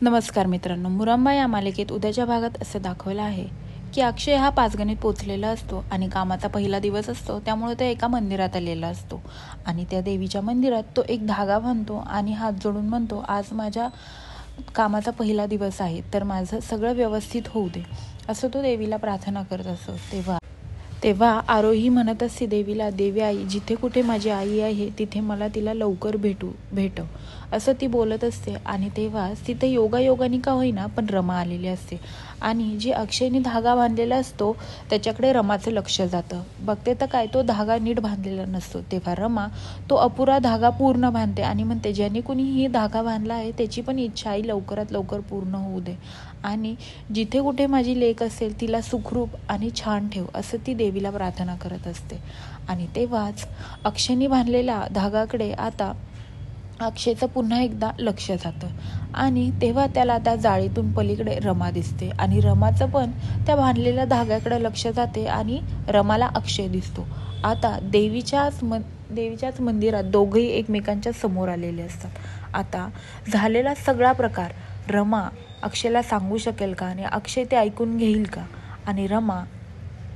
नमस्कार मित्रांनो, मुरंबा या मालिकेत उद्याच्या भागात असं दाखवलं आहे की अक्षय हा पाचगणीत पोचलेला असतो आणि कामाचा पहिला दिवस असतो, त्यामुळे तो एका मंदिरात आलेला असतो आणि त्या देवीच्या मंदिरात तो एक धागा बांधतो आणि हात जोडून म्हणतो, आज माझ्या कामाचा पहिला दिवस आहे, तर माझं सगळं व्यवस्थित होऊ दे, असं तो देवीला प्रार्थना करत असतो। तेव्हा आरोही म्हणत असते देवीला, देवी आई, जिथे कुठे माझी आई आहे तिथे मला तिला लवकर भेटव असं ती बोलत असते। आणि तेव्हाच तिथे योगायोगाने का होईना पण रमा आलेली असते आणि जी अक्षयने धागा बांधलेला असतो त्याच्याकडे रमाचं लक्ष जातं। बघते तर काय, तो धागा नीट बांधलेला नसतो। तेव्हा रमा तो अपुरा धागा पूर्ण बांधते आणि म्हणते, ज्याने कुणी ही धागा बांधला आहे त्याची पण इच्छा आई लवकरात लवकर पूर्ण होऊ दे आणि जिथे कुठे माझी लेक असेल तिला सुखरूप आणि छान ठेव, असं ती देवीला प्रार्थना करत असते। आणि तेव्हाच अक्षयने बांधलेल्या धागाकडे आता अक्षयचं पुन्हा एकदा लक्ष जातं आणि तेव्हा त्याला त्या जाळीतून पलीकडे रमा दिसते आणि रमाचं पण त्या बांधलेल्या धाग्याकडे लक्ष जाते आणि रमाला अक्षय दिसतो। आता देवीच्याच मंदिरात दोघंही एकमेकांच्या समोर आलेले असतात। आता झालेला सगळा प्रकार रमा अक्षयला सांगू शकेल का आणि अक्षय ते ऐकून घेईल का आणि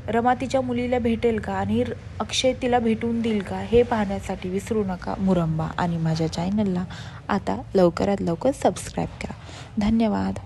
रमा तिच्या मुलीला भेटेल का आणि अक्षय तिला भेटून देईल का, हे पाहण्यासाठी विसरू नका मुरंबा आणि माझ्या चॅनलला आता लवकरात लवकर सबस्क्राईब करा। धन्यवाद।